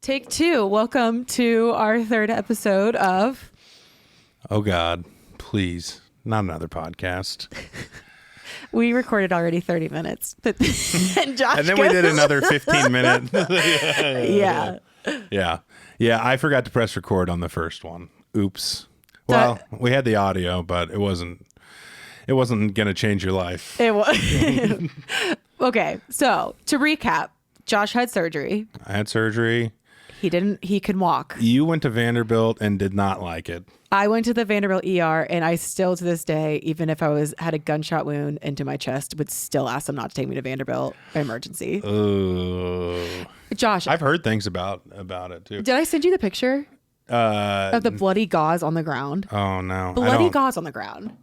Take two. Welcome to our third episode of... Oh, God. Please. Not another podcast. We recorded already 30 minutes. But and Josh And then we did another 15 minutes. Yeah. Yeah, I forgot to press record on the first one. Oops. Well, we had the audio, but it wasn't going to change your life. It was. Okay, so to recap, Josh had surgery. I had surgery. He could walk. You went to Vanderbilt and did not like it. I went to the Vanderbilt ER, and I still to this day, even if I had a gunshot wound into my chest, would still ask them not to take me to Vanderbilt emergency. Oh. Josh, I've heard things about it too. did I send you the picture of the bloody gauze on the ground? Oh no. Bloody gauze on the ground.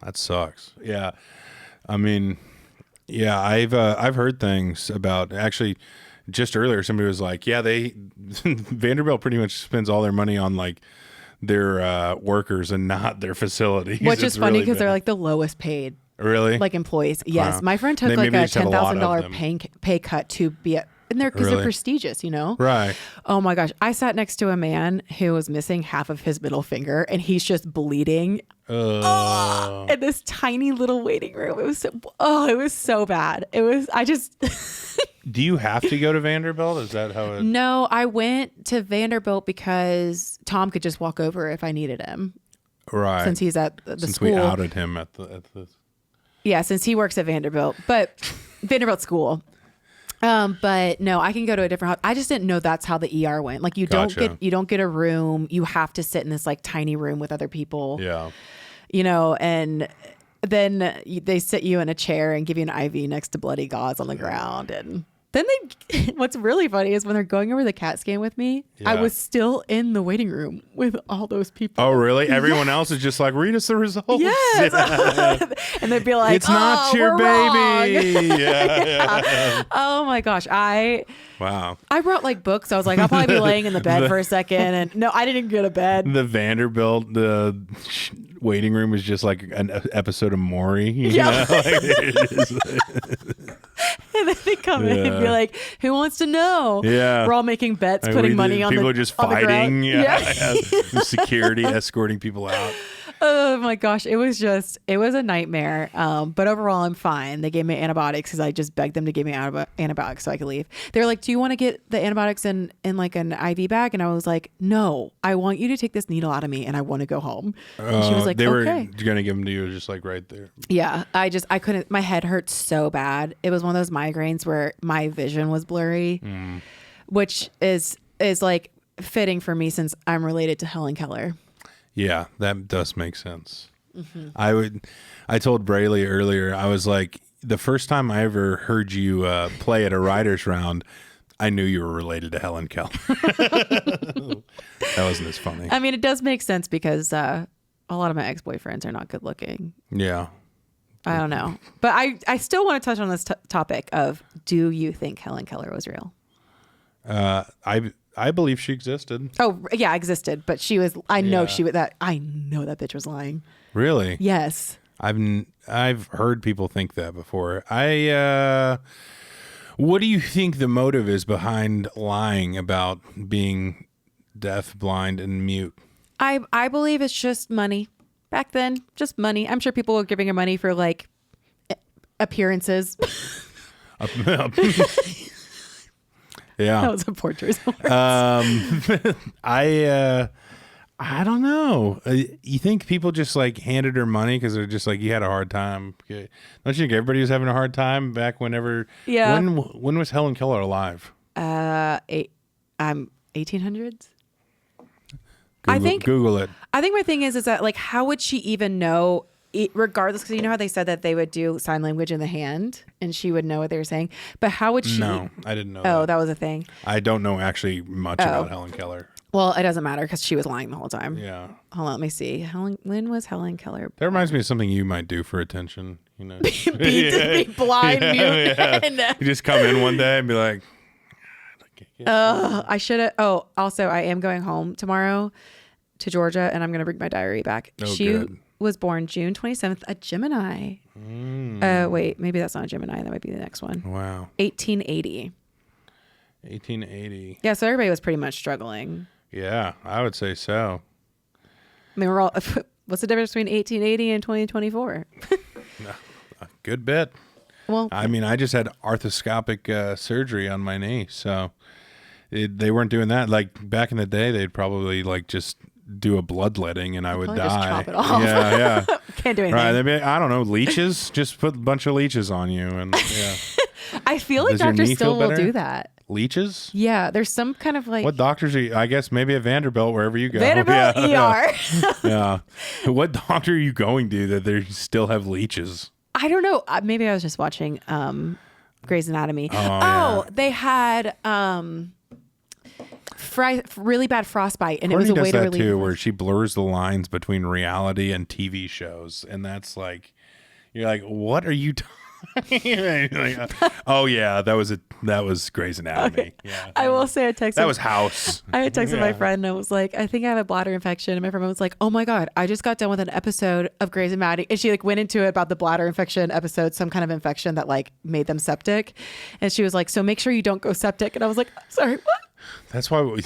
That sucks. Yeah. I mean, yeah, I've heard things about, actually just earlier somebody was like, yeah, Vanderbilt pretty much spends all their money on like their workers and not their facilities. Which is funny because really they're like the lowest paid really like employees. Yes. Wow. My friend took like a $10,000 pay cut to be in there because they're prestigious, you know? Right. Oh my gosh. I sat next to a man who was missing half of his middle finger and he's just bleeding in this tiny little waiting room. It was so bad. Do you have to go to Vanderbilt? Is that how it? No, I went to Vanderbilt because Tom could just walk over if I needed him. Right. Since he's at the Since school. we outed him at the. Yeah, since he works at Vanderbilt, but Vanderbilt school. But no, I can go to a different house. I just didn't know that's how the ER went. Like you don't get a room. You have to sit in this like tiny room with other people. Yeah. You know, and then they sit you in a chair and give you an IV next to bloody gauze on the ground. And then what's really funny is when they're going over the CAT scan with me, I was still in the waiting room with all those people. Oh, really? Everyone else is just like, read us the results. Yes. And they'd be like, it's not your baby. Yeah. Oh my gosh. Wow. I brought like books. I was like, I'll probably be laying in the bed for a second. And no, I didn't go to bed. The Vanderbilt, the waiting room is just like an episode of Maury. You know? And then they come in and be like, who wants to know? Yeah. We're all making bets, putting money on people the are just on fighting. The Yeah. Security escorting people out. Oh my gosh. It was a nightmare. But overall, I'm fine. They gave me antibiotics because I just begged them to give me antibiotics so I could leave. They were like, do you want to get the antibiotics in like an IV bag? And I was like, no, I want you to take this needle out of me and I want to go home. And she was like, they were okay. going to give them to you just like right there. Yeah. I couldn't, my head hurt so bad. It was one of those migraines where my vision was blurry, which is like fitting for me since I'm related to Helen Keller. Yeah, that does make sense. Mm-hmm. I told Brailey earlier, I was like, the first time I ever heard you play at a writer's round, I knew you were related to Helen Keller. That wasn't as funny. I mean, it does make sense because a lot of my ex-boyfriends are not good looking. Yeah. I don't know. But I still want to touch on this topic of, do you think Helen Keller was real? I believe she existed. Oh, yeah, existed. But she was, I know that bitch was lying. Really? Yes. I've heard people think that before. What do you think the motive is behind lying about being deaf, blind, and mute? I believe it's just money. Back then, just money. I'm sure people were giving her money for like appearances. Yeah, that was a poor choice of words. I don't know. You think people just like handed her money because they're just like, you had a hard time? Don't you think everybody was having a hard time back whenever? Yeah. When was Helen Keller alive? 1800s. Google it. I think my thing is that like, how would she even know? Regardless, because you know how they said that they would do sign language in the hand and she would know what they were saying, but how would she? No, I didn't know. Oh, that was a thing. I don't know actually much about Helen Keller. Well, it doesn't matter because she was lying the whole time. Yeah. Hold on, let me see. When was Helen Keller? That reminds me of something you might do for attention. You know, be blind, mute. Yeah. You just come in one day and be like, I should have. Oh, also, I am going home tomorrow to Georgia, and I'm going to bring my diary back. Oh, she good. was born June 27th, a Gemini. Wait, maybe that's not a Gemini. That might be the next one. Wow. 1880. 1880. Yeah, so everybody was pretty much struggling. Yeah, I would say so. I mean, we're all. What's the difference between 1880 and 2024? A good bit. Well, I mean, I just had arthroscopic surgery on my knee, so they weren't doing that. Like back in the day, they'd probably like just do a bloodletting, and I would die. Just chop it off. Yeah. Can't do anything. Right? I don't know, leeches. Just put a bunch of leeches on you, and yeah. I feel like Does your doctors knee still feel will better? do that. Leeches? Yeah, there's some kind of like What doctors are you? I guess maybe at Vanderbilt, wherever you go. Vanderbilt Yeah. ER. Yeah. What doctor are you going to that they still have leeches? I don't know. Maybe I was just watching Grey's Anatomy. yeah. They had really bad frostbite, and Courtney it was a way does to that relieve. too, where she blurs the lines between reality and TV shows, and that's like, you're like, what are you talking? Like, oh yeah, that was Grey's Anatomy. Okay. Yeah, I will say I texted. that was House. I had texted my friend and I was like, I think I have a bladder infection. And my friend was like, oh my God, I just got done with an episode of Grey's Anatomy. And she like went into it about the bladder infection episode, some kind of infection that like made them septic. And she was like, so make sure you don't go septic. And I was like, sorry, what? That's why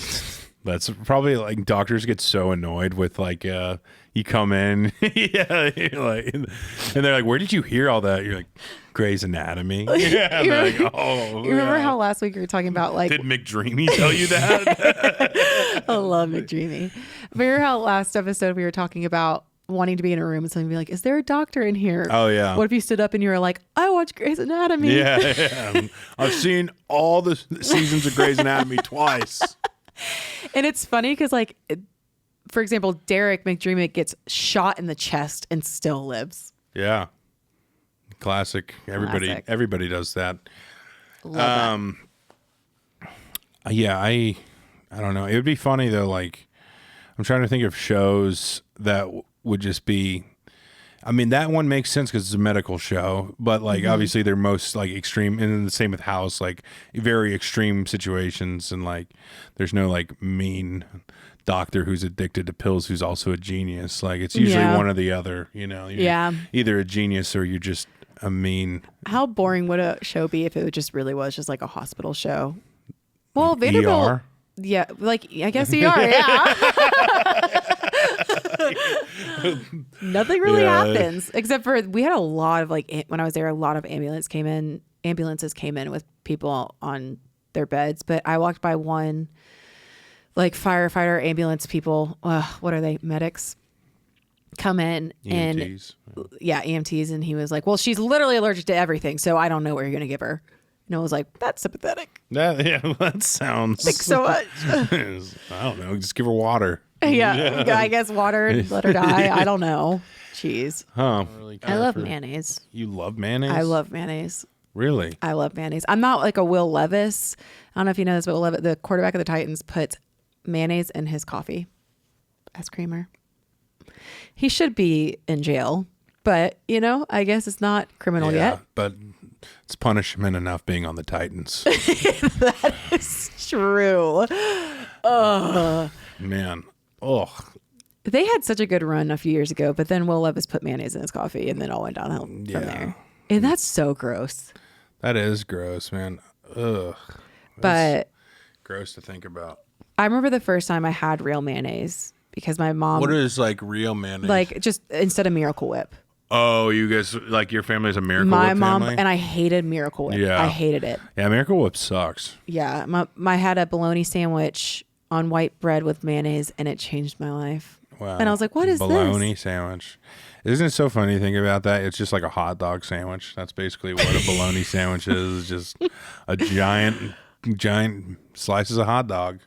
that's probably like doctors get so annoyed with like you come in yeah, you're like, and they're like, where did you hear all that? You're like, Grey's Anatomy. Yeah, they're like, oh, You remember yeah. how last week we were talking about like Did McDreamy tell you that? I love McDreamy. Remember how last episode we were talking about wanting to be in a room and somebody be like, is there a doctor in here? Oh yeah. What if you stood up and you were like, I watch Grey's Anatomy? Yeah. I've seen all the seasons of Grey's Anatomy twice. And it's funny because like, for example, Derek McDreamy gets shot in the chest and still lives. Yeah. Classic. Classic. Everybody does that. Love Yeah, I don't know. It would be funny though. Like, I'm trying to think of shows that would just be. I mean, that one makes sense because it's a medical show, but like obviously they're most like extreme, and then the same with House, like very extreme situations, and like there's no like mean doctor who's addicted to pills who's also a genius. Like it's usually Yeah. one or the other. You know, you're Yeah. either a genius or you're just a mean. How boring would a show be if it just really was just like a hospital show? Well, Vanderbilt. ER? Yeah, like I guess ER. Yeah. Nothing really Yeah. happens except for we had a lot of like when I was there, a lot of ambulances came in with people on their beds. But I walked by one firefighter, ambulance people. What are they? Medics come in and EMTs. EMTs, and he was like, "Well, she's literally allergic to everything, so I don't know what you're gonna give her." And I was like, "That's sympathetic. That sounds. Thanks so much." I don't know. Just give her water. Yeah, I guess water and let her die. I don't know. Jeez. Huh. I love mayonnaise. You love mayonnaise? I love mayonnaise. Really? I love mayonnaise. I'm not like a Will Levis. I don't know if you know this, but Will Levis, the quarterback of the Titans, puts mayonnaise in his coffee as creamer. He should be in jail, but I guess it's not criminal yet. But it's punishment enough being on the Titans. That is true. Man. Oh. They had such a good run a few years ago, but then Will Levis put mayonnaise in his coffee and then all went downhill from there. And that's so gross. That is gross, man. Ugh. But Gross to think about. I remember the first time I had real mayonnaise because my mom, What is like real mayonnaise? like just instead of Miracle Whip. Oh, you guys, like your family's a Miracle My Whip mom family? and I hated Miracle Whip. Yeah. I hated it. Yeah, Miracle Whip sucks. Yeah. I had a bologna sandwich on white bread with mayonnaise and it changed my life. Wow. And I was like, what is bologna this? sandwich. Isn't it so funny to think about that? It's just like a hot dog sandwich. That's basically what a bologna sandwich is. Just a giant slices of hot dog.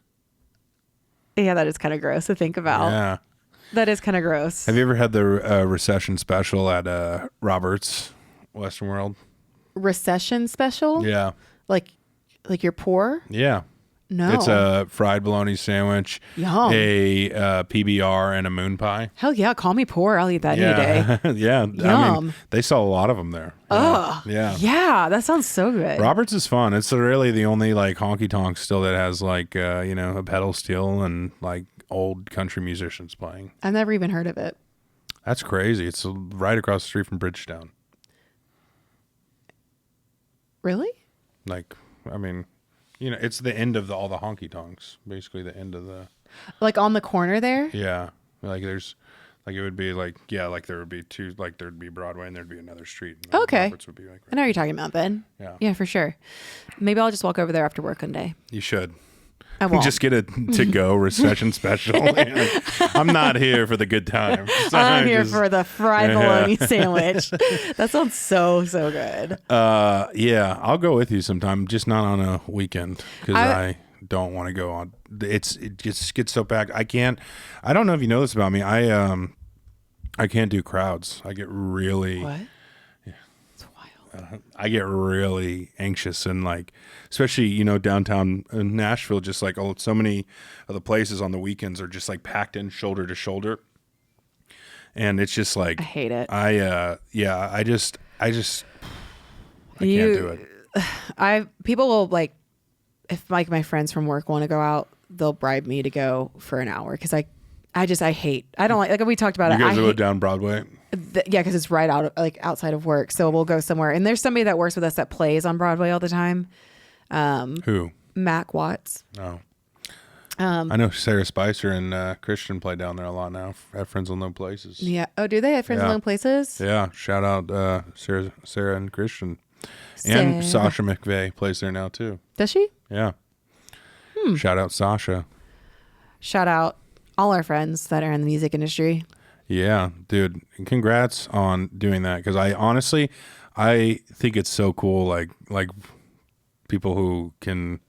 Yeah, that is kind of gross to think about. Yeah. That is kind of gross. Have you ever had the recession special at Robert's Western World? Recession special? Yeah. Like you're poor? Yeah. No. It's a fried bologna sandwich, Yum. a PBR, and a moon pie. Hell yeah, call me poor. I'll eat that any day. Yeah. I Yum. mean, they sell a lot of them there. Ugh. Yeah. Yeah, that sounds so good. Roberts is fun. It's really the only like honky tonk still that has like a pedal steel and like old country musicians playing. I've never even heard of it. That's crazy. It's right across the street from Bridgestone. Really? Like, I mean, You know, it's the end of all the honky tonks. Basically, the end of the. Like on the corner there? Yeah, like there's, like it would be like like there would be two, like there'd be Broadway and there'd be another street. And Okay. Roberts would be like. I know what you're talking about, Ben. Yeah. Yeah, for sure. Maybe I'll just walk over there after work one day. You should. I won't. Just get a to-go recession special. I'm not here for the good time. So I'm here for the fried bologna sandwich. That sounds so good. Yeah, I'll go with you sometime, just not on a weekend because I don't want to go on. It just gets so packed. I don't know if you know this about me. I can't do crowds. I get really. What? It's wild. I get really anxious and like, especially, you know, downtown Nashville, just like so many of the places on the weekends are just like packed in shoulder to shoulder. And it's just like, I hate it. I just can't do it. People will like, if like my friends from work want to go out, they'll bribe me to go for an hour. Cause I don't like we talked about You it. guys will go down Broadway? Yeah, because it's right out like outside of work. So we'll go somewhere. And there's somebody that works with us that plays on Broadway all the time. Who? Mac Watts. Oh. I know Sarah Spicer and Christian play down there a lot now. Have friends on low places. Yeah. Oh, do they have friends in low places? Yeah. Shout out Sarah and Christian. And Sasha McVeigh plays there now too. Does she? Yeah. Shout out Sasha. Shout out all our friends that are in the music industry. Yeah, dude. Congrats on doing that. Because I think it's so cool. Like people who can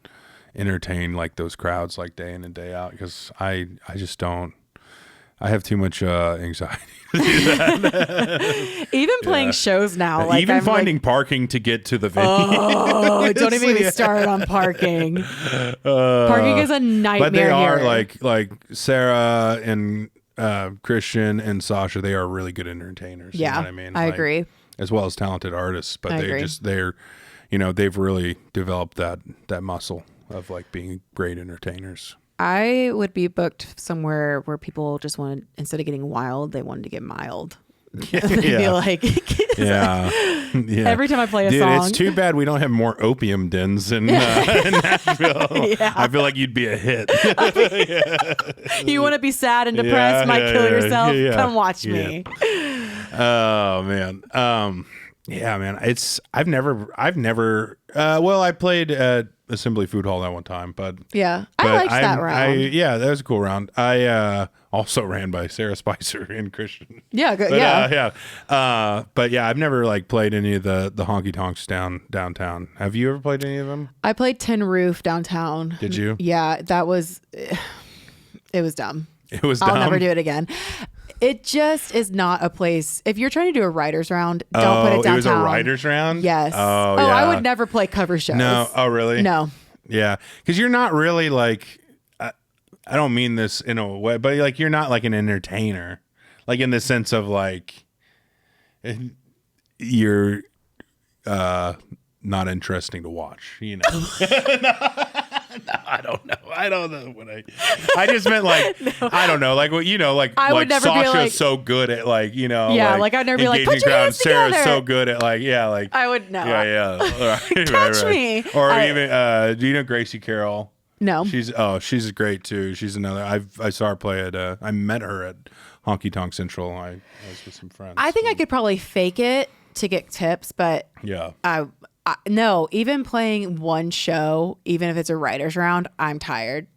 entertain like those crowds like day in and day out. Because I just don't. I have too much anxiety to do that. Even playing shows now, like even I'm finding parking to get to the venue. Oh, don't even get me started on parking. Parking is a nightmare. But they are here. like Sarah and Christian and Sasha. They are really good entertainers. Yeah, you know what I mean. I agree. As well as talented artists, but I agree. they're, you know, they've really developed that muscle of like being great entertainers. I would be booked somewhere where people just wanted, instead of getting wild, they wanted to get mild. They'd be like, yeah. Every time I play a Dude, song. it's too bad we don't have more opium dens in Nashville. Yeah. I feel like you'd be a hit. You want to be sad and depressed, might kill yourself? Come watch me. Oh man. Yeah, man. I've never well, I played at Assembly Food Hall that one time, but I liked that round. Yeah, that was a cool round. I also ran by Sarah Spicer and Christian. Yeah, good. Yeah. But yeah, I've never like played any of the honky tonks downtown. Have you ever played any of them? I played Tin Roof downtown. Did you? Yeah, it was dumb. It was dumb. I'll never do it again. It just is not a place. If you're trying to do a writer's round, don't put it downtown. It was a writer's round? Yes. Oh, yeah. I would never play cover shows. No. Oh, really? No. Yeah. Because you're not really like, I don't mean this in a way, but like you're not like an entertainer. Like in the sense of like, you're not interesting to watch, you know? No, I don't know what I just meant like, no. I don't know. Like what, you know, like Sasha's so good at like, you know, yeah, like I'd never be like, put your hands Sarah's together. so good at like, yeah, like I would know. Yeah. Right, Catch me. Or even, do you know Gracie Carroll? No. She's great too. She's another, I saw her play at, I met her at Honky Tonk Central. I was with some friends. I think I could probably fake it to get tips, but yeah. No, even playing one show, even if it's a writer's round, I'm tired.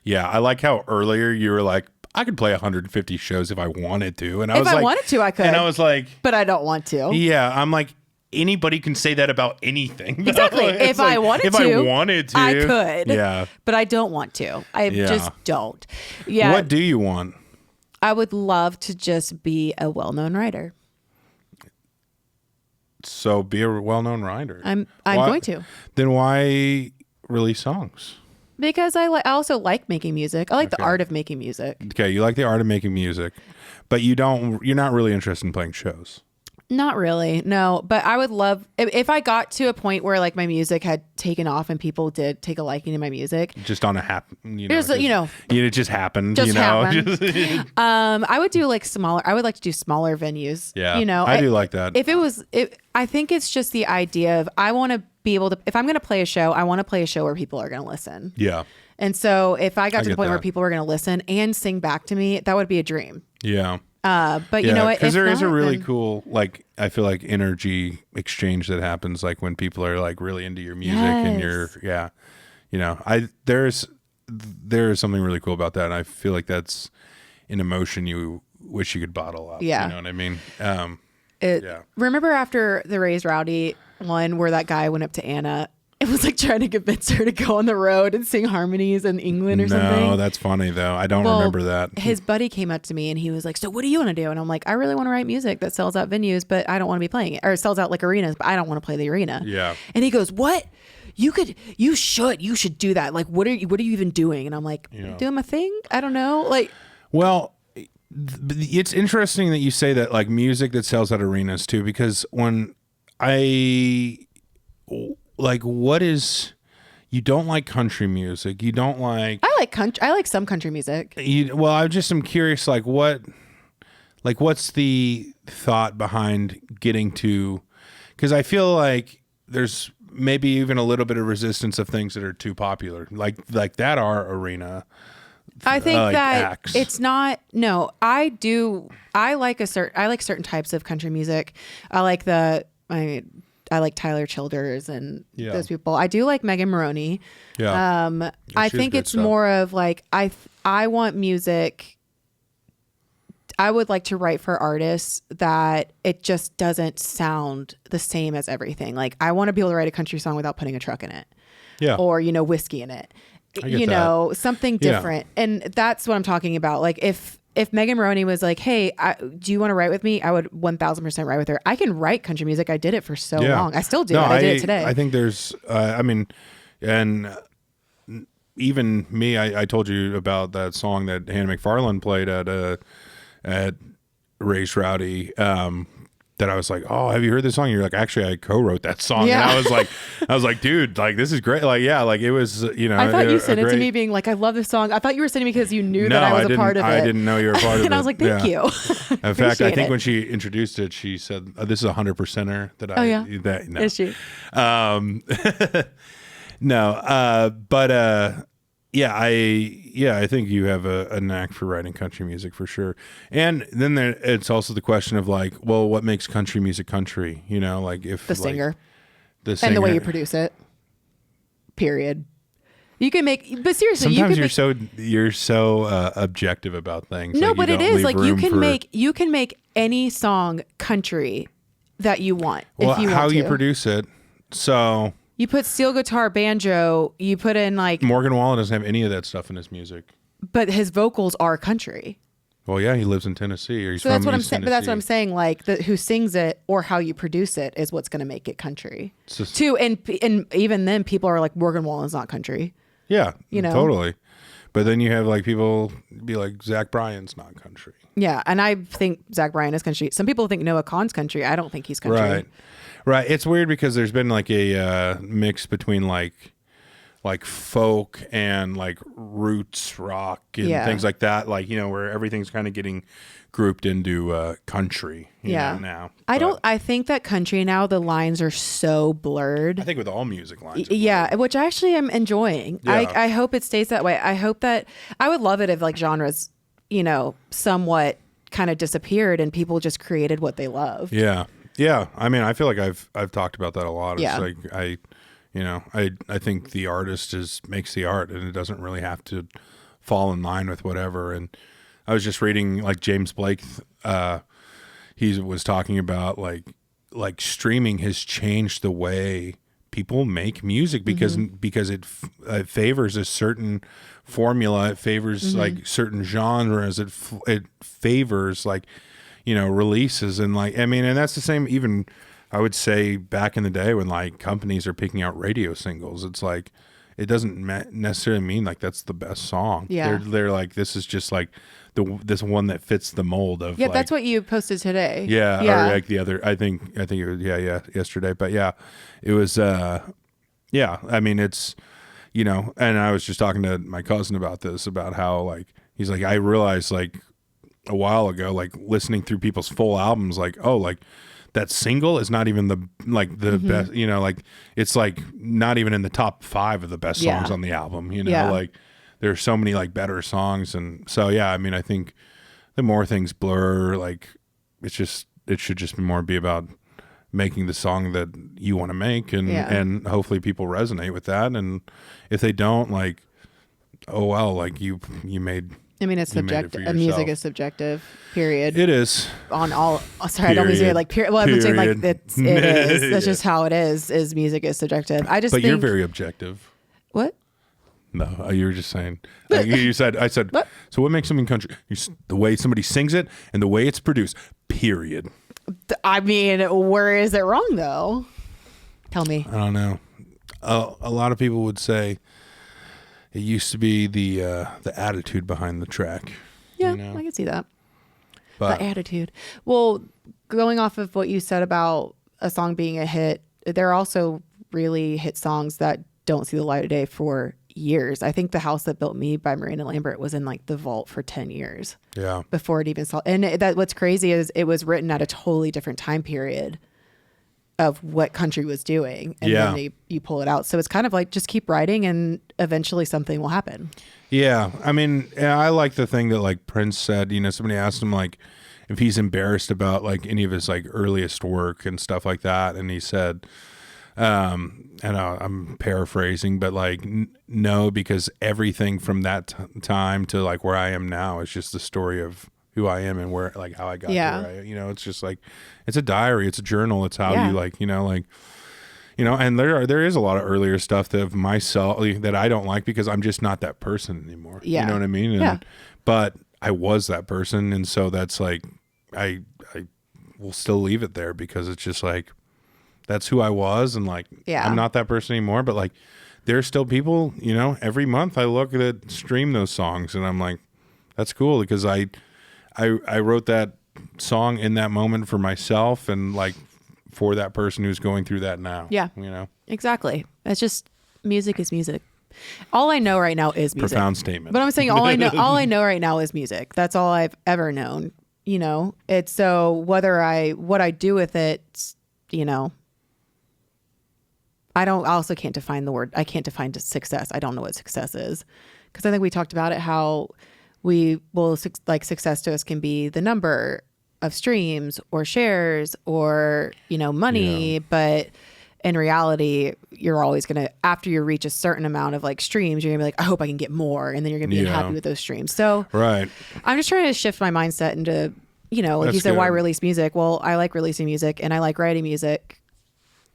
Yeah, I like how earlier you were like, I could play 150 shows if I wanted to. And I if was I wanted to, I could. And I was like, but I don't want to. Yeah, I'm like, anybody can say that about anything. Exactly. If I wanted to, I could. Yeah. But I don't want to. I just don't. Yeah. What do you want? I would love to just be a well-known writer. So be a well-known writer. I'm going to. Then why release songs? Because I also like making music. I like the art of making music. Okay, you like the art of making music, but you're not really interested in playing shows. Not really, no. But I would love if I got to a point where like my music had taken off and people did take a liking to my music. Just on a it just happened. Happened. I would do like smaller. I would like to do smaller venues. Yeah, you know, I do like that. I think it's just the idea of I want to be able to, if I'm going to play a show, I want to play a show where people are going to listen. Yeah. And so if I got to the point where that. people were going to listen and sing back to me, that would be a dream. Yeah. But you know what? Because there is a really cool, like, I feel like energy exchange that happens, like when people are like really into your music and you're, you know, there is something really cool about that. And I feel like that's an emotion you wish you could bottle up. Yeah. You know what I mean? Remember after the Raised Rowdy one where that guy went up to Anna and was like trying to convince her to go on the road and sing harmonies in England or something? No, that's funny though. I don't remember that. His buddy came up to me and he was like, so what do you want to do? And I'm like, I really want to write music that sells out venues, but I don't want to be playing it, or sells out like arenas, but I don't want to play the arena. Yeah. And he goes, what? You should do that. Like, what are you even doing? And I'm like, doing my thing. I don't know. Like, well, it's interesting that you say that, like music that sells out arenas too, because when you don't like country music, you don't like. I like country. I like some country music. I'm curious, what's the thought behind getting to? Because I feel like there's maybe even a little bit of resistance of things that are too popular, like that are arena. I think that acts. It's not. No, I do. I like certain types of country music. I like Tyler Childers and those people. I do like Megan Maroney. Yeah. I think it's more of like I want music. I would like to write for artists that it just doesn't sound the same as everything. Like I want to be able to write a country song without putting a truck in it. Yeah. Or, whiskey in it. Something different. Yeah. And that's what I'm talking about. Like if Megan Maroney was like, hey, do you want to write with me? I would 1000% write with her. I can write country music. I did it for so long. I still do. I did it today. I think there's, and even me, I told you about that song that Hannah McFarlane played at Raised Rowdy, that I was like, oh, have you heard this song? You're like, actually, I co-wrote that song. Yeah. And I was like, dude, like, this is great. Like, yeah, like it was, I thought you sent it to me being like, I love this song. I thought you were sending me because you knew that I was a part of it. I didn't know you were a part of it. And I was like, thank you. In fact, I think when she introduced it, she said, this is 100%er that I, no. Is she? No, but I think you have a knack for writing country music for sure. And then it's also the question of like, well, what makes country music country? Like if the singer and the way you produce it. Period. You can make, but seriously, sometimes you're so objective about things. No, but it is like you can make any song country that you want. Well, if you want how to. You produce it, so. You put steel guitar, banjo, you put in like... Morgan Wallen doesn't have any of that stuff in his music. But his vocals are country. Well, yeah, he lives in Tennessee. Or he's so that's what I'm saying. But that's what I'm saying. Like who sings it or how you produce it is what's going to make it country. And even then people are like, Morgan Wallen's not country. Yeah, totally. But then you have like people be like, Zach Bryan's not country. Yeah, and I think Zach Bryan is country. Some people think Noah Kahan's country. I don't think he's country. Right. It's weird because there's been like a mix between like folk and like roots rock and things like that. Like, where everything's kind of getting grouped into country. Now. I think that country now, the lines are so blurred. I think with all music lines. Yeah, which actually I'm enjoying. Yeah. I hope it stays that way. I hope that I would love it if like genres, somewhat kind of disappeared and people just created what they loved. Yeah. Yeah, I mean, I feel like I've talked about that a lot. It's like I think the artist makes the art, and it doesn't really have to fall in line with whatever. And I was just reading like James Blake. He was talking about like streaming has changed the way people make music because it favors a certain formula. It favors like certain genres. It favors like. Releases and and that's the same even I would say back in the day when like companies are picking out radio singles. It's like it doesn't necessarily mean like that's the best song. Yeah. They're like this is just like this one that fits the mold of that's what you posted today. Yeah. Or like the other I think it was yesterday. But it was I mean it's and I was just talking to my cousin about this, about how like he's like I realized like a while ago, like listening through people's full albums, like, oh, like that single is not even the best, you know, like it's like not even in the top 5 of the best songs on the album, you know, like there's so many like better songs. And so, yeah, I mean, I think the more things blur, like it should just more be about making the song that you want to make, and hopefully people resonate with that. And if they don't, like, oh well, like you made. I mean, it's subjective. Music is subjective. Period. It is on all. Sorry, I don't mean to say like. Well, I'm saying like it is. That's just how it is. Is music is subjective. I just. But think, you're very objective. What? No, you were just saying. You said. I said. What? So what makes something country? The way somebody sings it and the way it's produced. Period. I mean, where is it wrong though? Tell me. I don't know. A lot of people would say it used to be the attitude behind the track. Yeah, you know? I can see that. But the attitude. Well, going off of what you said about a song being a hit, there are also really hit songs that don't see the light of day for years. I think The House That Built Me by Miranda Lambert was in like the vault for 10 years. Yeah. Before it even saw. And that what's crazy is it was written at a totally different time period of what country was doing. And then you pull it out. So it's kind of like just keep writing and eventually something will happen. Yeah. I mean, I like the thing that like Prince said, you know, somebody asked him like if he's embarrassed about like any of his like earliest work and stuff like that. And he said, and I'm paraphrasing, but like, no, because everything from that time to like where I am now is just the story of who I am and where, like how I got there. You know, it's just like, it's a diary, it's a journal. It's how you like, you know, like, you know, and there is a lot of earlier stuff that of myself that I don't like because I'm just not that person anymore. Yeah. You know what I mean? And, but I was that person. And so that's like, I will still leave it there because it's just like, that's who I was. And like, I'm not that person anymore, but like, there's still people, you know, every month I look at stream those songs and I'm like, that's cool because I wrote that song in that moment for myself and like for that person who's going through that now. Yeah. You know, exactly. It's just music is music. All I know right now is music. Profound statement. But I'm saying all I know right now is music. That's all I've ever known. You know, it's so what I do with it, you know, I also can't define the word. I can't define success. I don't know what success is because I think we talked about it, how we will like success to us can be the number of streams or shares or, you know, money. But in reality, you're always going to, after you reach a certain amount of like streams, you're gonna be like, I hope I can get more. And then you're going to be unhappy with those streams. So I'm just trying to shift my mindset into, you know, like you said, why release music? Well, I like releasing music and I like writing music.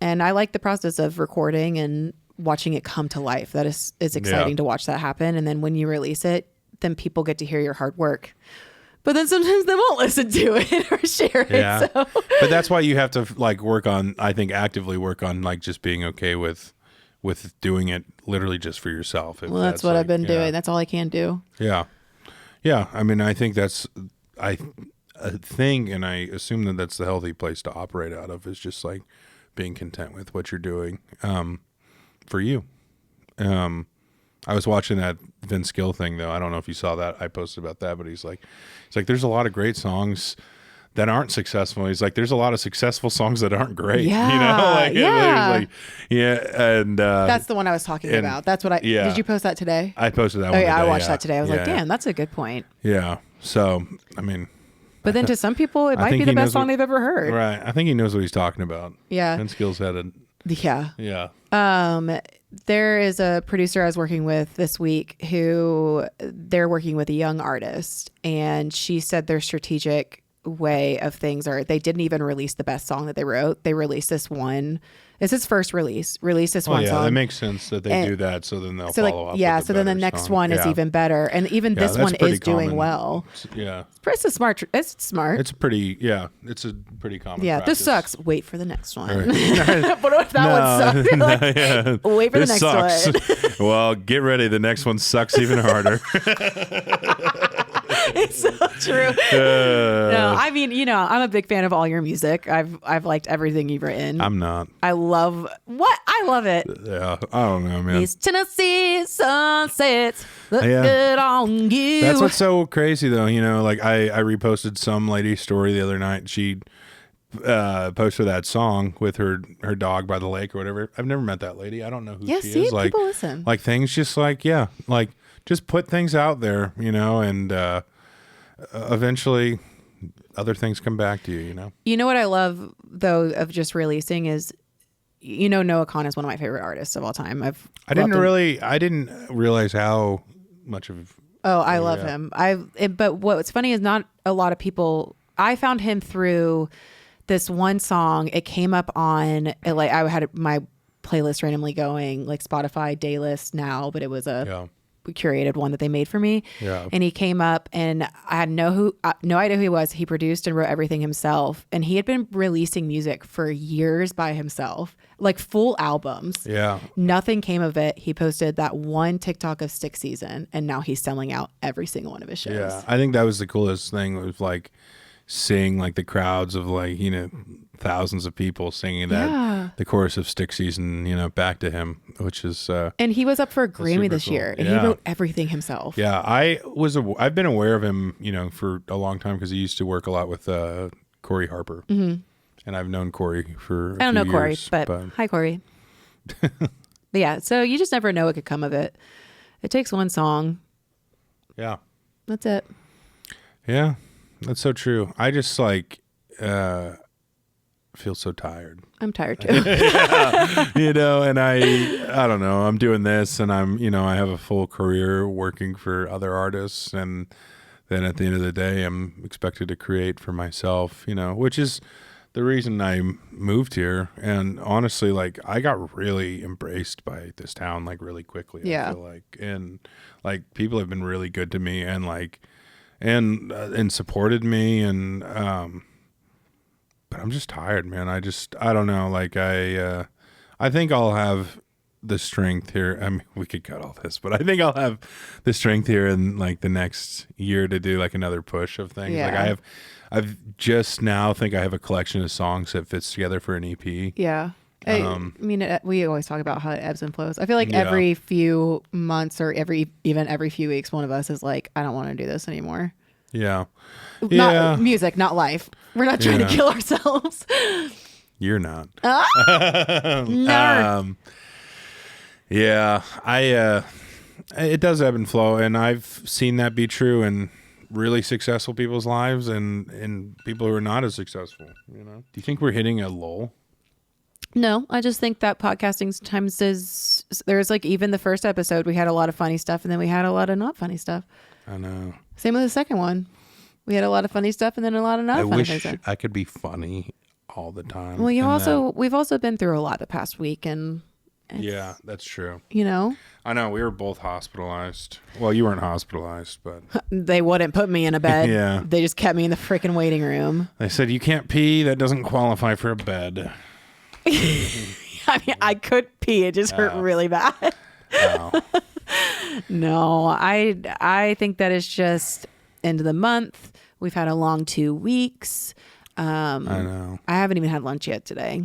And I like the process of recording and watching it come to life. That is exciting to watch that happen. And then when you release it, then people get to hear your hard work. But then sometimes they won't listen to it or share it. Yeah. So. But that's why you have to like work on, I think actively work on like just being okay with doing it literally just for yourself. Well, that's what I've been doing. That's all I can do. Yeah. Yeah. I mean, I think that's, a thing, and I assume that that's the healthy place to operate out of is just like, being content with what you're doing for you. I was watching that Vince Gill thing though. I don't know if you saw that. I posted about that, but he's like, there's a lot of great songs that aren't successful. He's like, there's a lot of successful songs that aren't great. Yeah, you know, like, yeah. And that's the one I was talking about. That's what did you post that today? I posted that one. Oh yeah, today, I watched that today. I was like, damn, that's a good point. Yeah. So, I mean, but then to some people, it might be the best song they've ever heard. Right. I think he knows what he's talking about. Yeah. Vince Gill's had it. Yeah. Yeah. There is a producer I was working with this week who they're working with a young artist, and she said their strategic way of things are they didn't even release the best song that they wrote. They released this one. It's his first release. Release this one song. That makes sense that they do that. So then they'll follow up. Yeah. So then the next one is even better, and even this one is doing well. Yeah. It's a smart. It's smart. It's pretty. Yeah. It's a pretty common. Yeah. Practice. This sucks. Wait for the next one. Right. What if that one sucks? Like, wait for the next one. Well, get ready. The next one sucks even harder. It's so true. No, I mean, you know, I'm a big fan of all your music. I've liked everything you've written. I'm not. I love it. Yeah, I don't know, man. These Tennessee sunsets look good on you. That's what's so crazy, though. You know, like I reposted some lady's story the other night. She posted that song with her dog by the lake or whatever. I've never met that lady. I don't know who she is. Like, people listen. Like things just like, yeah, like just put things out there, and eventually other things come back to you, You know what I love though of just releasing is, Noah Khan is one of my favorite artists of all time. I didn't realize how much of. Oh, I love him. But what's funny is not a lot of people. I found him through this one song. It came up on like I had my playlist randomly going like Spotify day list now, but it was a curated one that they made for me. Yeah. And he came up and I had no idea who he was. He produced and wrote everything himself. And he had been releasing music for years by himself, like full albums. Yeah. Nothing came of it. He posted that one TikTok of Stick Season and now he's selling out every single one of his shows. Yeah. I think that was the coolest thing was like seeing like the crowds of like, thousands of people singing that the chorus of Stick Season, back to him, which is and he was up for a Grammy this year and he wrote everything himself. Yeah, I've been aware of him, for a long time because he used to work a lot with Corey Harper. Mm-hmm. And I've known Corey for I don't know Corey, years, but hi Corey. But yeah, so you just never know what could come of it. It takes one song. Yeah. That's it. Yeah. That's so true. I just like feel so tired. I'm tired too. And I don't know. I'm doing this, and I'm I have a full career working for other artists, and then at the end of the day, I'm expected to create for myself. Which is the reason I moved here. And honestly, like I got really embraced by this town like really quickly. Yeah. I feel like, and like people have been really good to me, and like. And supported me, and but I'm just tired, man. I don't know. Like I think I'll have the strength here. I mean, we could cut all this, but I think I'll have the strength here in like the next year to do like another push of things. Yeah. Like I've just now think I have a collection of songs that fits together for an EP. Yeah. We always talk about how it ebbs and flows. I feel like every few months or even every few weeks, one of us is like, I don't want to do this anymore. Yeah. Not music, not life. We're not trying to kill ourselves. You're not. Nerd. Yeah. It does ebb and flow, and I've seen that be true in really successful people's lives and people who are not as successful. Do you think we're hitting a lull? No, I just think that podcasting sometimes there's like even the first episode, we had a lot of funny stuff and then we had a lot of not funny stuff. I know. Same with the second one. We had a lot of funny stuff and then a lot of not funny stuff. I wish I could be funny all the time. Well, we've also been through a lot the past week and yeah, that's true. I know we were both hospitalized. Well, you weren't hospitalized, but they wouldn't put me in a bed. Yeah. They just kept me in the freaking waiting room. They said you can't pee. That doesn't qualify for a bed. I mean, I could pee. It just hurt really bad. Oh. No, I think that it's just end of the month. We've had a long 2 weeks. I know. I haven't even had lunch yet today.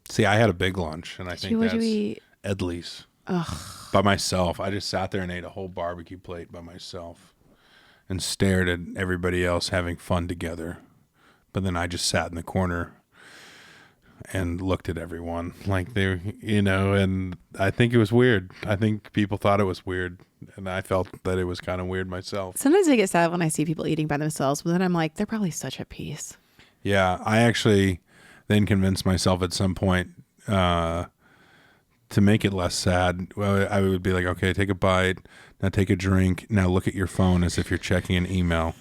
See, I had a big lunch, and I think that's eat? Edley's. By myself. I just sat there and ate a whole barbecue plate by myself and stared at everybody else having fun together. But then I just sat in the corner and looked at everyone like they, and I think it was weird. I think people thought it was weird, and I felt that it was kind of weird myself. Sometimes I get sad when I see people eating by themselves, but then I'm like, they're probably such at peace. Yeah, I actually then convinced myself at some point to make it less sad. Well, I would be like, okay, take a bite, now take a drink, now look at your phone as if you're checking an email.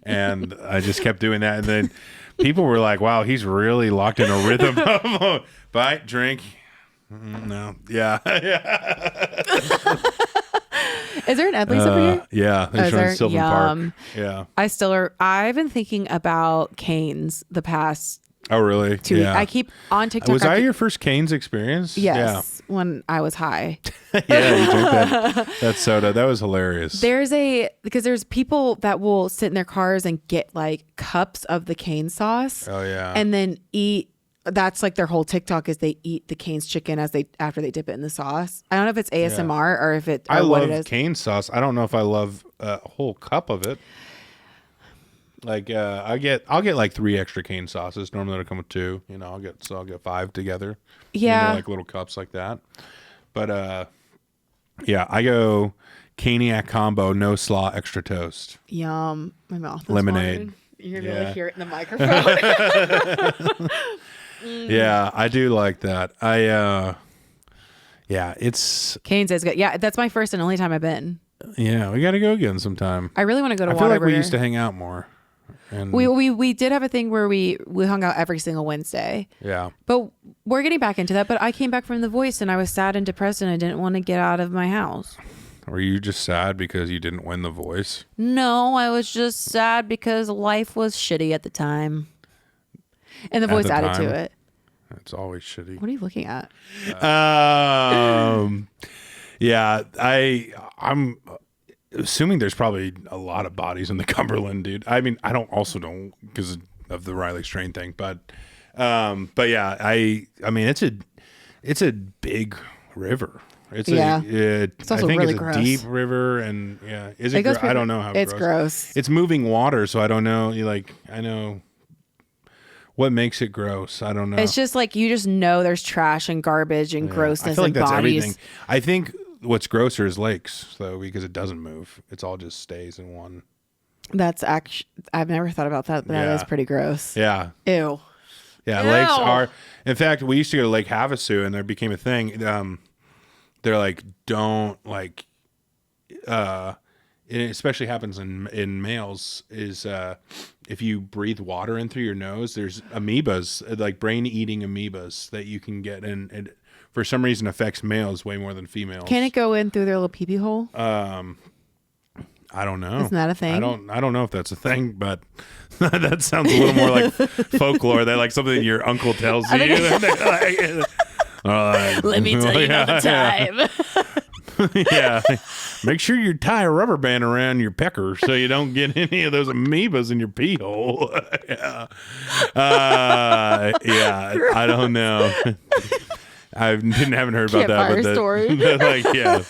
And I just kept doing that, and then people were like, wow, he's really locked in a rhythm of bite, drink. No. Yeah. Is there an Edley's over here? Yeah. There's one in Sylvan Park. Yeah. I've been thinking about Cane's the past Oh, really? 2 weeks. I keep on TikTok. Was that your first Cane's experience? Yes. Yeah. When I was high. Yeah, you drank that soda. That was hilarious. Because there's people that will sit in their cars and get like cups of the cane sauce. Oh, yeah. And then eat. That's like their whole TikTok is they eat the Cane's chicken after they dip it in the sauce. I don't know if it's ASMR or if it. Or I what love it is. cane sauce. I don't know if I love a whole cup of it. I'll get like 3 extra cane sauces. Normally it'll come with 2. You know, I'll get 5 together. Yeah. And they're like little cups like that. But yeah, I go caniac combo, no slaw, extra toast. Yum. My mouth is Lemonade. watering. You're gonna be able to hear it in the microphone. Yeah, I do like that. Yeah, it's Cane's is good. Yeah, that's my first and only time I've been. yeah. We got to go again sometime. I really want to go to I feel like we Whataburger. used to hang out more. And We did have a thing where we hung out every single Wednesday. yeah. But we're getting back into that. But I came back from The Voice and I was sad and depressed and I didn't want to get out of my house. Were you just sad because you didn't win The Voice? No, I was just sad because life was shitty at the time. And The Voice the added time? to it. It's always shitty. What are you looking at? Yeah, I'm assuming there's probably a lot of bodies in the Cumberland, dude. I mean, I don't because of the Riley Strain thing, but yeah, I mean, it's a big river. It's It's also I think really it's gross. a deep river, and yeah, is it? goes I don't know how it's gross. It's moving water, so I don't know. I know what makes it gross. I don't know. It's just like you just know there's trash and garbage and grossness I feel like and that's bodies. everything. I think what's grosser is lakes, though, because it doesn't move. It's all just stays in one. That's actually I've never thought about that, but that is pretty gross. Yeah. Ew. Yeah, Ew. lakes are. In fact, we used to go to Lake Havasu, and there became a thing. They're like, don't like. It especially happens in males. Is if you breathe water in through your nose, there's amoebas, like brain eating amoebas that you can get, and it for some reason affects males way more than females. Can it go in through their little pee-pee hole? I don't know. Isn't that a thing? I don't know if that's a thing, but that sounds a little more like folklore. That like something your uncle tells you. Let me tell you another time. Yeah. Make sure you tie a rubber band around your pecker so you don't get any of those amoebas in your pee hole. Yeah. Yeah. I don't know. I haven't heard about that. Campfire But story. like, yeah.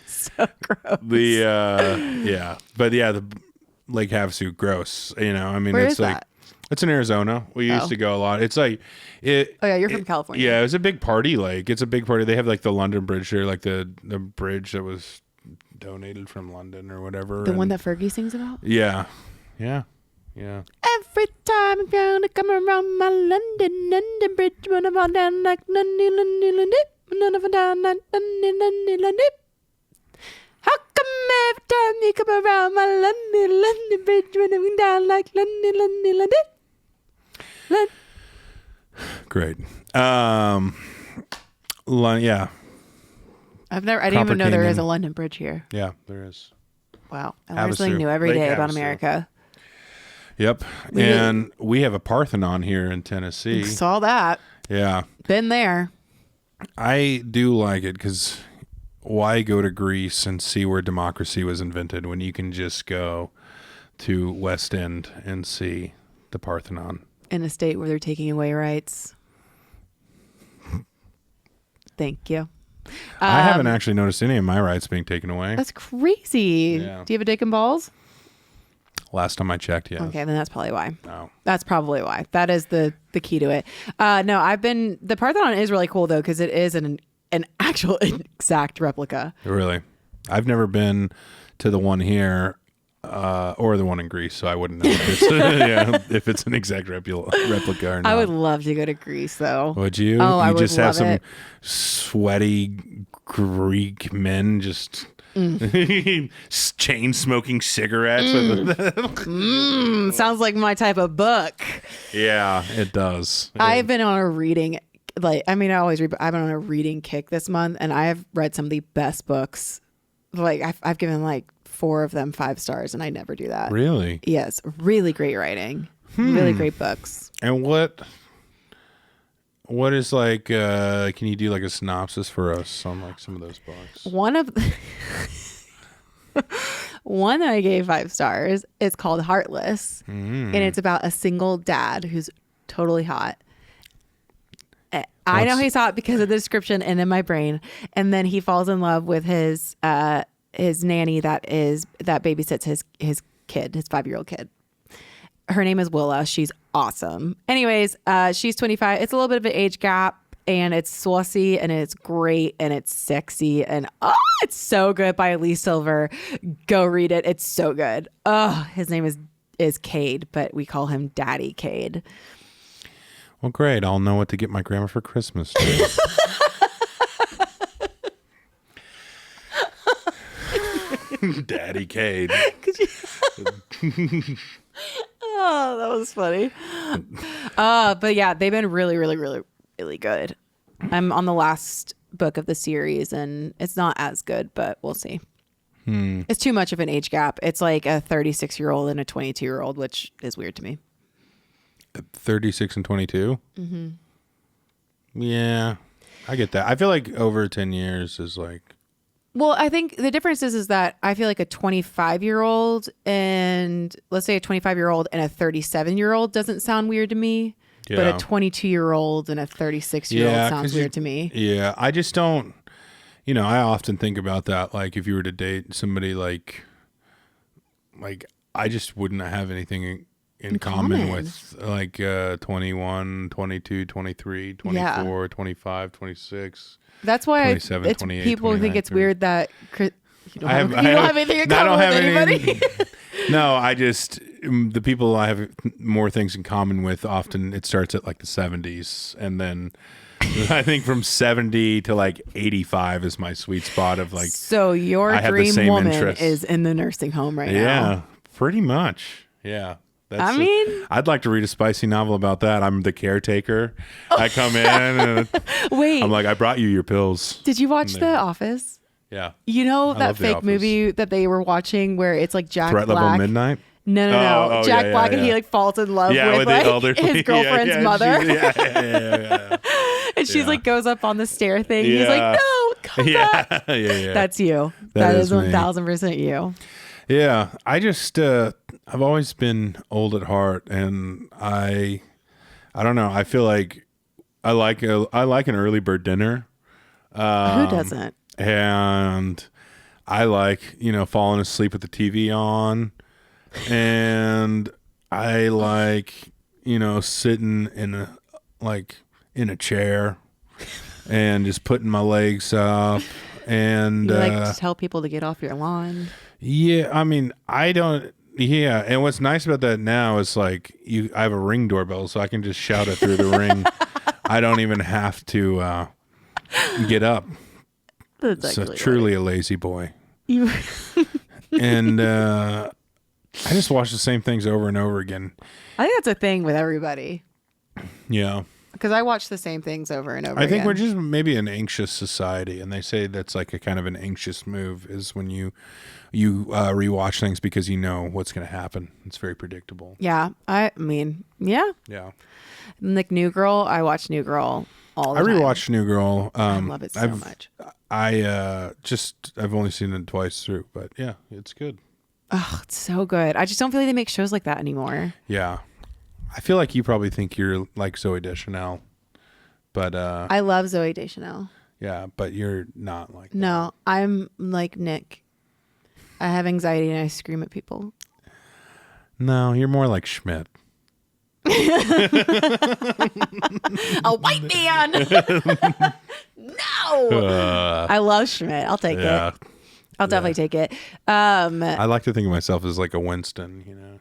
So gross. Yeah. But yeah, the Lake Havasu, gross. You know, I mean, Where it's is like, that? it's in Arizona. We used to go a lot. It's like, Oh yeah, you're from California. Yeah, it was a big party. Like, it's a big party. They have like the London Bridge there, like the bridge that was donated from London or whatever. The one that Fergie sings about? Yeah. Yeah. Yeah. Every time I'm trying to come around my London Bridge, when I'm all down like London, none of them down like London. How come every time you come around my London Bridge, when I'm down like London? Great. Yeah. I didn't even know there is a London Bridge here. Yeah, there is. Wow. I learn something new every Lake day about Havasu. America. Yep. And we have a Parthenon here in Tennessee. Saw that. Yeah. Been there. I do like it because why go to Greece and see where democracy was invented when you can just go to West End and see the Parthenon? In a state where they're taking away rights. Thank you. I haven't actually noticed any of my rights being taken away. That's crazy. Yeah. Do you have a dick and balls? Last time I checked, yes. Okay, then that's probably why. No. That's probably why. That is the key to it. No, the Parthenon is really cool though because it is an actual exact replica. Really? I've never been to the one here or the one in Greece, so I wouldn't know if it's an exact replica or not. I would love to go to Greece though. Would you? Oh, I you would just have love some it. sweaty Greek men just chain smoking cigarettes. Sounds like my type of book. Yeah, it does. I've been on a reading I always read, but I've been on a reading kick this month, and I have read some of the best books. Like I've given like 4 of them 5 stars, and I never do that. Really? Yes, really great writing, really great books. And what is like? Can you do like a synopsis for us on like some of those books? One that I gave 5 stars is called Heartless, and it's about a single dad who's totally hot. I know he's hot because of the description and in my brain. And then he falls in love with his nanny that babysits his kid, his 5-year-old kid. Her name is Willa. She's awesome. Anyways, she's 25. It's a little bit of an age gap, and it's saucy, and it's great, and it's sexy, and it's so good by Lee Silver. Go read it. It's so good. His name is Cade, but we call him Daddy Cade. Well, great. I'll know what to get my grandma for Christmas. Daddy Cade. Oh, that was funny. But yeah, they've been really, really, really, really good. I'm on the last book of the series, and it's not as good, but we'll see. It's too much of an age gap. It's like a 36-year-old and a 22-year-old, which is weird to me. 36 and 22? Mm-hmm. Yeah, I get that. I feel like over 10 years is like... Well, I think the difference is that I feel like a 25-year-old and let's say a 25-year-old and a 37-year-old doesn't sound weird to me. Yeah. But a 22-year-old and a 36-year-old sounds weird to me. Yeah, I just don't... I often think about that. Like, if you were to date somebody like I just wouldn't have anything in common with like 21, 22, 23, 24, 25, 26. That's why 27, 28, people 29, think it's 30. weird that you don't have anything in common with anybody. No, I just, the people I have more things in common with, often it starts at like the 70s. And then I think from 70 to like 85 is my sweet spot of like. So your dream woman is in the nursing home right now. Yeah, pretty much. Yeah. I'd like to read a spicy novel about that. I'm the caretaker. I come in and wait, I'm like, I brought you your pills. Did you watch The Office? Yeah. You know that fake movie that they were watching where it's like Jack Threat Black? Level Midnight? No. Jack Black and he like falls in love with like his girlfriend's mother. And she's like goes up on the stair thing. He's like, no, come back. Yeah. That's you. That is 1000% you. Yeah. I just, I've always been old at heart, and I don't know. I feel like I like an early bird dinner. Who doesn't? And I like, falling asleep with the TV on, and I like, sitting in a chair and just putting my legs up, and you like to tell people to get off your lawn. Yeah, I mean, I don't. Yeah, and what's nice about that now is like I have a Ring doorbell, so I can just shout it through the Ring. I don't even have to get up. That's truly a lazy boy. And I just watch the same things over and over again. I think that's a thing with everybody. Yeah. Because I watch the same things over and over again. I think we're just maybe an anxious society, and they say that's like a kind of an anxious move is when you rewatch things because you know what's going to happen. It's very predictable. Yeah. I mean, yeah. Yeah. Like New Girl, I watch New Girl all the time. I rewatched New Girl. I love it so much. I've only seen it twice through, but yeah, it's good. Oh, it's so good. I just don't feel like they make shows like that anymore. Yeah. I feel like you probably think you're like Zooey Deschanel, but I love Zooey Deschanel. Yeah, but you're not like that. No, I'm like Nick. I have anxiety and I scream at people. No, you're more like Schmidt. A white man. No. I love Schmidt. I'll take it. I'll definitely take it. I like to think of myself as like a Winston,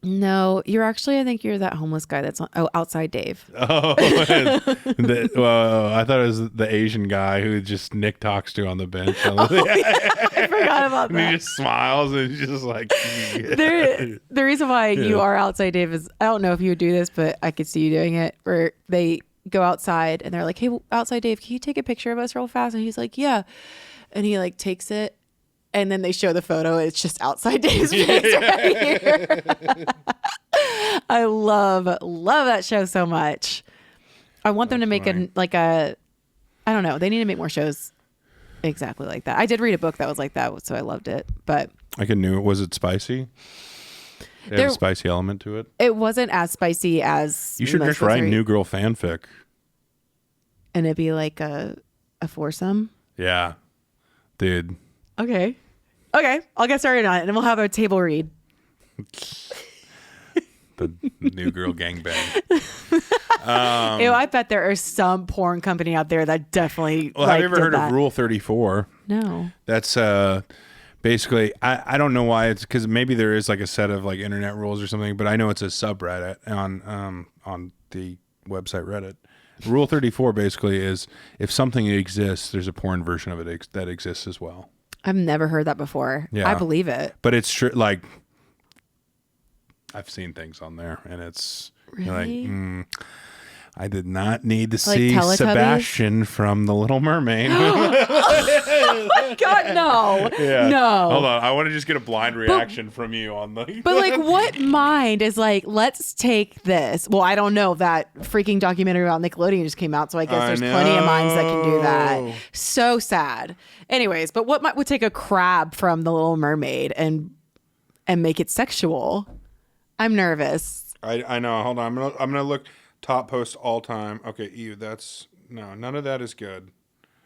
No, I think you're that homeless guy that's Outside Dave. Oh, I thought it was the Asian guy who just Nick talks to on the bench. I forgot about that. And he just smiles and he's just like. The reason why you are Outside Dave is, I don't know if you would do this, but I could see you doing it, where they go outside and they're like, hey, Outside Dave, can you take a picture of us real fast? And he's like, yeah. And he like takes it. And then they show the photo. It's just Outside Dave's face right here. I love that show so much. I want them to make I don't know. They need to make more shows exactly like that. I did read a book that was like that, so I loved it. But was it spicy? There had a spicy element to it. It wasn't as spicy as. You should just write New Girl fanfic. And it'd be like a foursome. Yeah, dude. Okay. I'll get started on it, and we'll have a table read. The new girl gangbang. Ew, I bet there is some porn company out there that definitely. Well, have you ever heard of Rule 34? No. That's basically, I don't know why. It's because maybe there is like a set of like internet rules or something, but I know it's a subreddit on the website Reddit. Rule 34 basically is if something exists, there's a porn version of it that exists as well. I've never heard that before. Yeah. I believe it. But it's true. Like, I've seen things on there, and it's really? You're like, I did not need to see Sebastian from The Little Mermaid. Oh my God, no. Yeah. No. Hold on. I want to just get a blind reaction from you on the... But like, what mind is like, let's take this. Well, I don't know. That freaking documentary about Nickelodeon just came out, so I guess there's plenty of minds that can do that. So sad. Anyways, but what would take a crab from The Little Mermaid and make it sexual? I'm nervous. I know. Hold on. I'm gonna look top post all time. Okay, ew. None of that is good.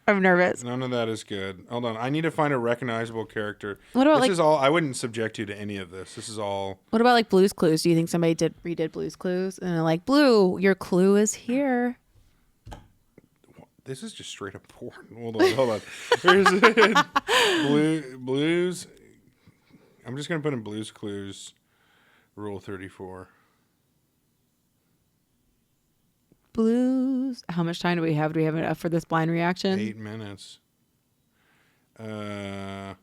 I'm nervous. None of that is good. Hold on. I need to find a recognizable character. What about this is all. I wouldn't subject you to any of this. This is all. What about like Blue's Clues? Do you think somebody redid Blue's Clues and they're like, Blue, your clue is here? This is just straight up porn. Hold on. Here's Blues. I'm just gonna put in Blue's Clues. Rule 34. Blues. How much time do we have? Do we have enough for this blind reaction? 8 minutes. No.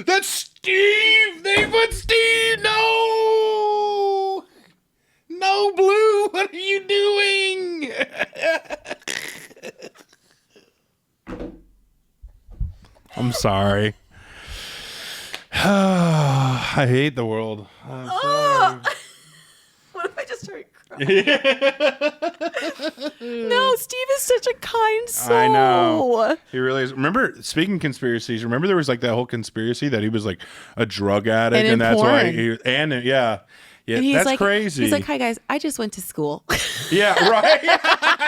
That's Steve! They put Steve! No! No, Blue! What are you doing? I'm sorry. I hate the world. I'm sorry. What if I just started crying? No, Steve is such a kind soul. I know. He really is. Remember, speaking of conspiracies, remember there was like that whole conspiracy that he was like a drug addict and that's porn. why he, yeah. Yeah, and that's like, crazy. He's like, hi guys, I just went to school. Yeah, right.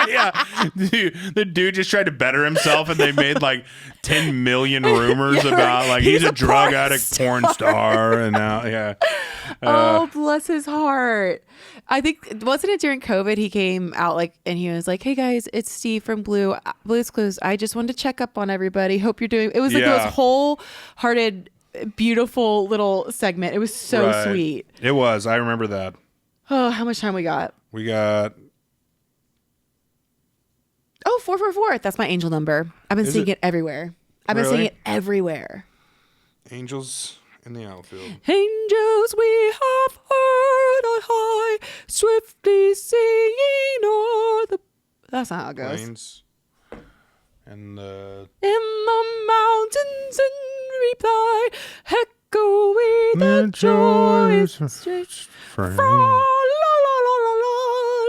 Yeah, the dude just tried to better himself, and they made like 10 million rumors about like he's a drug addict porn star, and now oh, bless his heart. I think wasn't it during COVID he came out like and he was like, hey guys, it's Steve from Blue's Clues. I just wanted to check up on everybody. Hope you're doing. It was like those wholehearted, beautiful little segment. It was so sweet. It was. I remember that. Oh, how much time we got? We got 444. That's my angel number. I've been seeing it everywhere. I've been seeing it everywhere. Angels in the outfield. Angels we have heard on high, swiftly singing o'er the... That's not how it goes. Plains and in the mountains in reply, echoing the joys from la la la la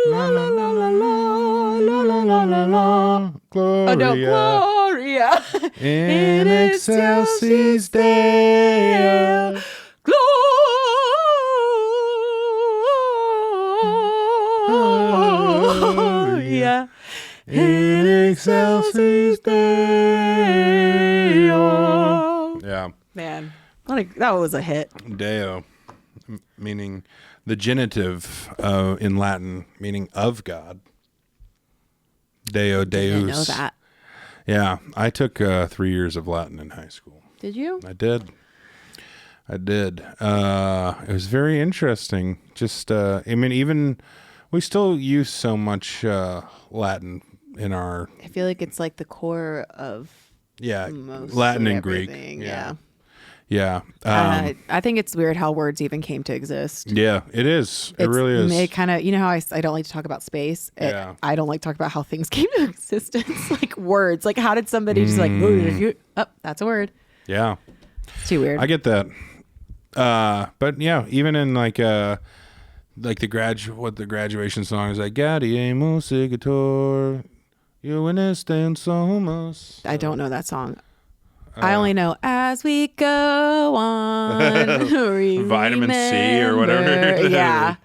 la la la la la la la la la. Gloria. Oh no, Gloria In excelsis Deo. Gloria In excelsis Deo. Yeah. Man, that was a hit. Deo, meaning the genitive in Latin, meaning of God. Deo, Deus. I didn't know that. Yeah, I took 3 years of Latin in high school. Did you? I did. It was very interesting. Just, I mean, even we still use so much Latin in our. I feel like it's like the core of. Most Latin of and Greek. Yeah. Yeah. I think it's weird how words even came to exist. Yeah, it is. It really is. It kind of, you know how I don't like to talk about space. I don't like to talk about how things came to existence, like words. Like how did somebody just like, oh, that's a word. Yeah. It's too weird. I get that. But yeah, even in like the graduation song is like, Gaudie musicator, you somos. I don't know that song. I only know as we go on. we Vitamin C or whatever. remember. Yeah.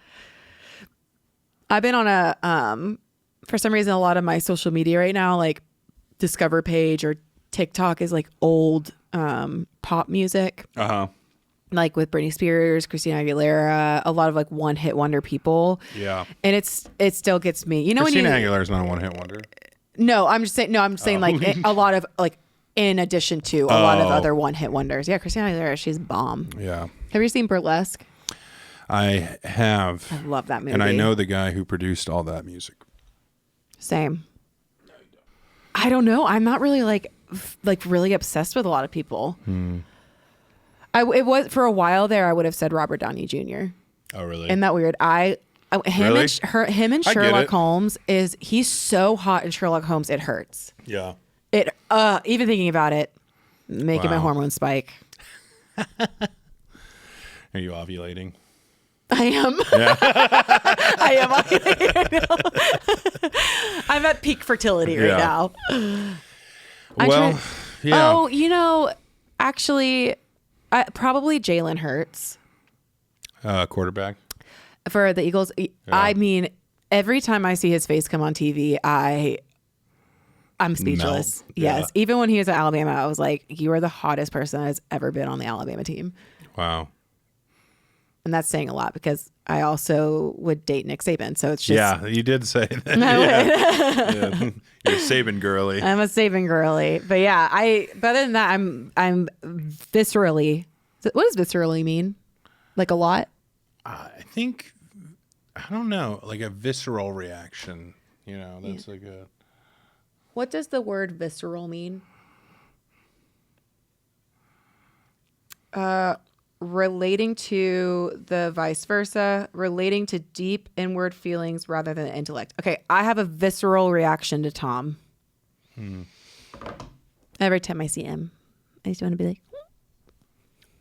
I've been on a for some reason a lot of my social media right now, like Discover page or TikTok, is like old pop music. Like with Britney Spears, Christina Aguilera, a lot of like one hit wonder people. Yeah. And it still gets me. You know, Christina when Aguilera's not a one hit wonder. No, I'm saying like a lot of like in addition to a lot of other one hit wonders. Yeah, Christina Aguilera, she's bomb. Yeah. Have you seen Burlesque? I have. I love that movie. And I know the guy who produced all that music. Same. I don't know. I'm not really like really obsessed with a lot of people. It was for a while there. I would have said Robert Downey Jr. Oh, really? Isn't that weird? Him and Sherlock Holmes he's so hot in Sherlock Holmes. It hurts. Yeah. It even thinking about it, making my hormones spike. Are you ovulating? I am. Yeah. I am ovulating. I'm at peak fertility right now. Well, yeah. Oh, actually, probably Jalen Hurts. Quarterback for the Eagles. Yeah. I mean, every time I see his face come on TV, I'm speechless. Melt. Yes. Yeah. Even when he was at Alabama, I was like, you are the hottest person that has ever been on the Alabama team. Wow. And that's saying a lot because I also would date Nick Saban. So it's just. Yeah, you did say that. Yeah. You're a Saban girly. I'm a Saban girly. But yeah, but other than that, I'm viscerally. What does viscerally mean? Like a lot? I think, I don't know, like a visceral reaction. That's like a. What does the word visceral mean? Relating to the vice versa, relating to deep inward feelings rather than intellect. Okay, I have a visceral reaction to Tom. Every time I see him, I just want to be like,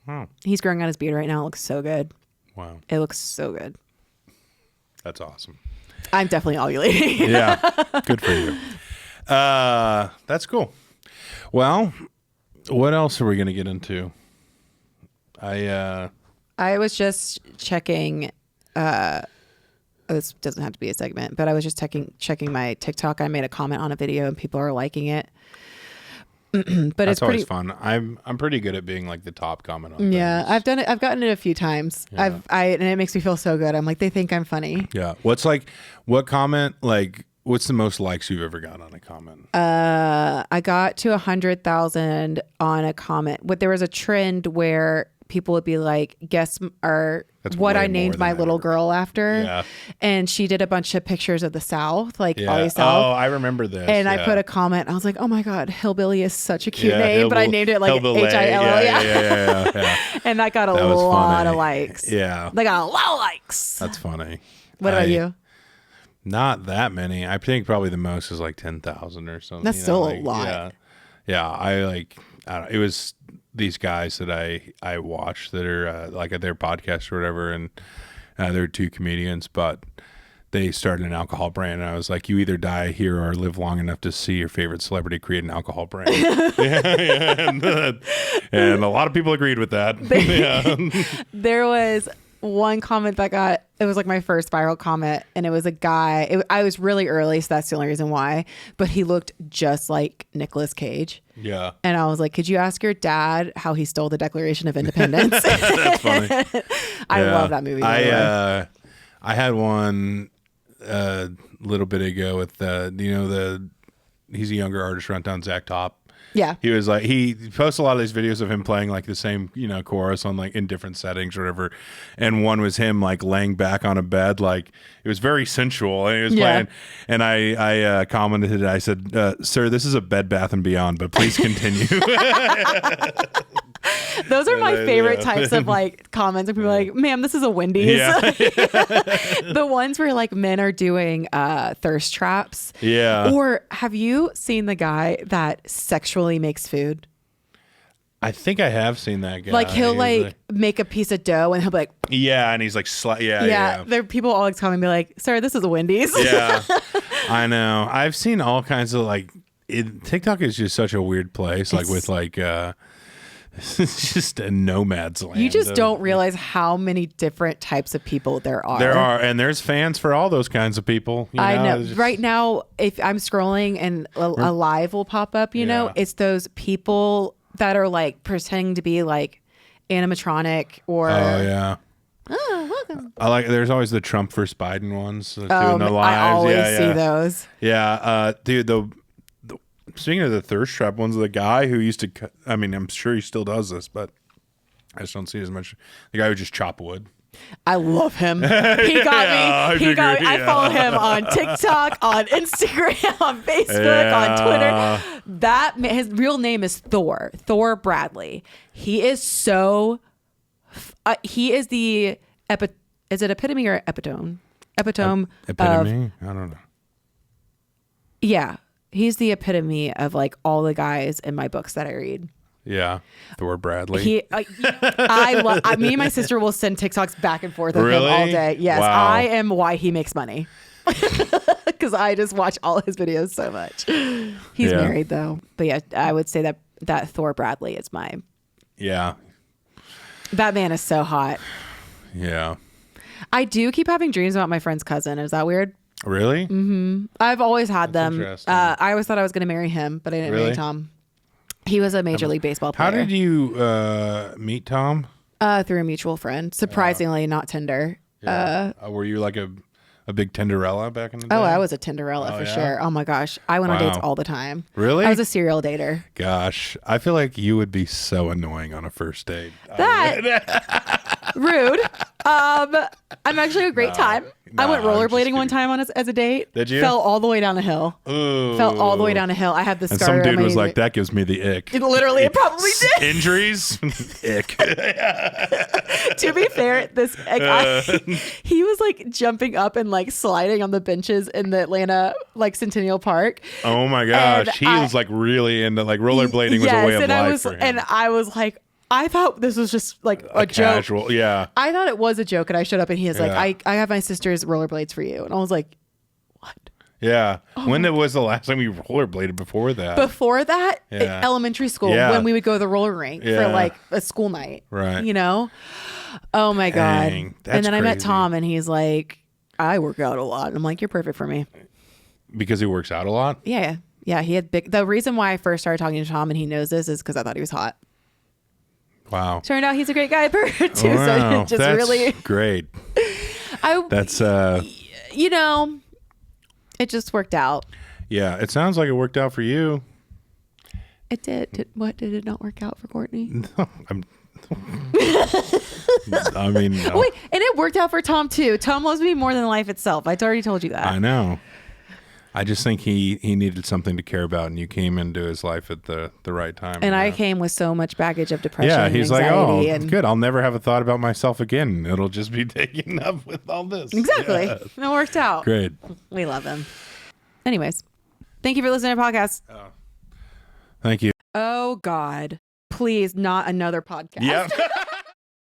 oh. He's growing out his beard right now. It looks so good. Wow. It looks so good. That's awesome. I'm definitely ovulating. Yeah, good for you. That's cool. Well, what else are we going to get into? I was just checking. This doesn't have to be a segment, but I was just checking my TikTok. I made a comment on a video and people are liking it. But that's it's always fun. I'm pretty good at being like the top comment on things. Yeah, I've done it. I've gotten it a few times. Yeah. And it makes me feel so good. I'm like, they think I'm funny. Yeah. What comment, like, what's the most likes you've ever gotten on a comment? I got to 100,000 on a comment. But there was a trend where people would be like, guess what I named my little girl after. Yeah. And she did a bunch of pictures of the South, like Ollie South. Oh, I remember this. And I put a comment. I was like, oh my God, Hillbilly is such a cute name. But I named it like Hillo. Yeah. And that got a lot of likes. Yeah. They got a lot of likes. That's funny. What about you? Not that many. I think probably the most is like 10,000 or something. That's still a lot. Yeah. I don't know. It was these guys that I watch that are like at their podcast or whatever, and they're two comedians, but they started an alcohol brand, and I was like, you either die here or live long enough to see your favorite celebrity create an alcohol brand. And a lot of people agreed with that. There was one comment that it was like my first viral comment, and it was a guy. I was really early, so that's the only reason why, but he looked just like Nicolas Cage. Yeah. And I was like, could you ask your dad how he stole the Declaration of Independence? That's funny. I love that movie. I had one a little bit ago with he's a younger artist around town, Zach Top. Yeah. He was like, he posts a lot of these videos of him playing like the same, chorus on like in different settings or whatever. And one was him like laying back on a bed. Like it was very sensual, and he was playing. And I commented, I said, sir, this is a Bed Bath and Beyond, but please continue. Those are my favorite types of like comments where people are like, ma'am, this is a Wendy's. Yeah. The ones where like men are doing thirst traps. Yeah. Or have you seen the guy that sexually makes food? I think I have seen that guy. Like he'll make a piece of dough and he'll be like, yeah, and he's like, yeah. There people always come and be like, sir, this is a Wendy's. Yeah, I know. I've seen all kinds of like TikTok is just such a weird place. Like with like, it's just a nomad's land. You just don't realize how many different types of people there are. There are, and there's fans for all those kinds of people. I know. Right now, if I'm scrolling and a live will pop up, you know, it's those people that are like pretending to be like animatronic or. Oh yeah. Oh, welcome. I like. There's always the Trump versus Biden ones doing the lives. I always see those. Yeah, dude. Speaking of the thirst trap ones, the guy who used to, I mean, I'm sure he still does this, but I just don't see as much. The guy who just chop wood. I love him. He got me. I follow him on TikTok, on Instagram, on Facebook, on Twitter. His real name is Thor Bradley. He is so. He is the is it epitome or epitome? Epitome. Epitome? I don't know. Yeah. He's the epitome of like all the guys in my books that I read. Yeah. Thor Bradley. Me and my sister will send TikToks back and forth of him all day. Yes. Wow. I am why he makes money. Because I just watch all his videos so much. He's married though. But yeah, I would say that Thor Bradley is my. Yeah. That man is so hot. Yeah. I do keep having dreams about my friend's cousin. Is that weird? Really? Mm-hmm. I've always had them. I always thought I was going to marry him, but I didn't marry Tom. He was a Major League Baseball player. How did you meet Tom? Through a mutual friend. Surprisingly, not Tinder. Yeah. Were you like a big Tinderella back in the day? Oh, I was a Tinderella for sure. Oh my gosh. I went on dates all the time. Really? I was a serial dater. Gosh. I feel like you would be so annoying on a first date. Rude. I'm actually a great time. I went rollerblading one time as a date. Did you? Fell all the way down a hill. Ooh. Fell all the way down a hill. I had this scar. And some dude was like, that gives me the ick. It probably did. Injuries? Ick. To be fair, he was like jumping up and like sliding on the benches in the Atlanta like Centennial Park. Oh my gosh. He was like really into like rollerblading was a way of life for him. And I was like, I thought this was just like a joke. Casual, yeah. I thought it was a joke, and I showed up, and he was like, "I have my sister's rollerblades for you," and I was like, "What?" Yeah. When was the last time you rollerbladed before that? Before that, in elementary school, when we would go to the roller rink for like a school night, right? You know? Oh my god! Dang, and then crazy. I met Tom, and he's like, "I work out a lot," and I'm like, "You're perfect for me." Because he works out a lot. Yeah. He had big. The reason why I first started talking to Tom, and he knows this, is because I thought he was hot. Wow. Turned out he's a great guy too. Wow. So that's really great. That's you know, it just worked out. Yeah, it sounds like it worked out for you. It did. What did it not work out for Courtney? No, I mean, no. Wait, and it worked out for Tom too. Tom loves me more than life itself. I already told you that. I know. I just think he needed something to care about, and you came into his life at the right time. And I came with so much baggage of depression. Yeah, he's and anxiety, like, good. I'll never have a thought about myself again. It'll just be taken up with all this. Exactly. Yeah. It worked out. Great. We love him. Anyways, thank you for listening to the podcast. Thank you. Oh God, please, not another podcast. Yep.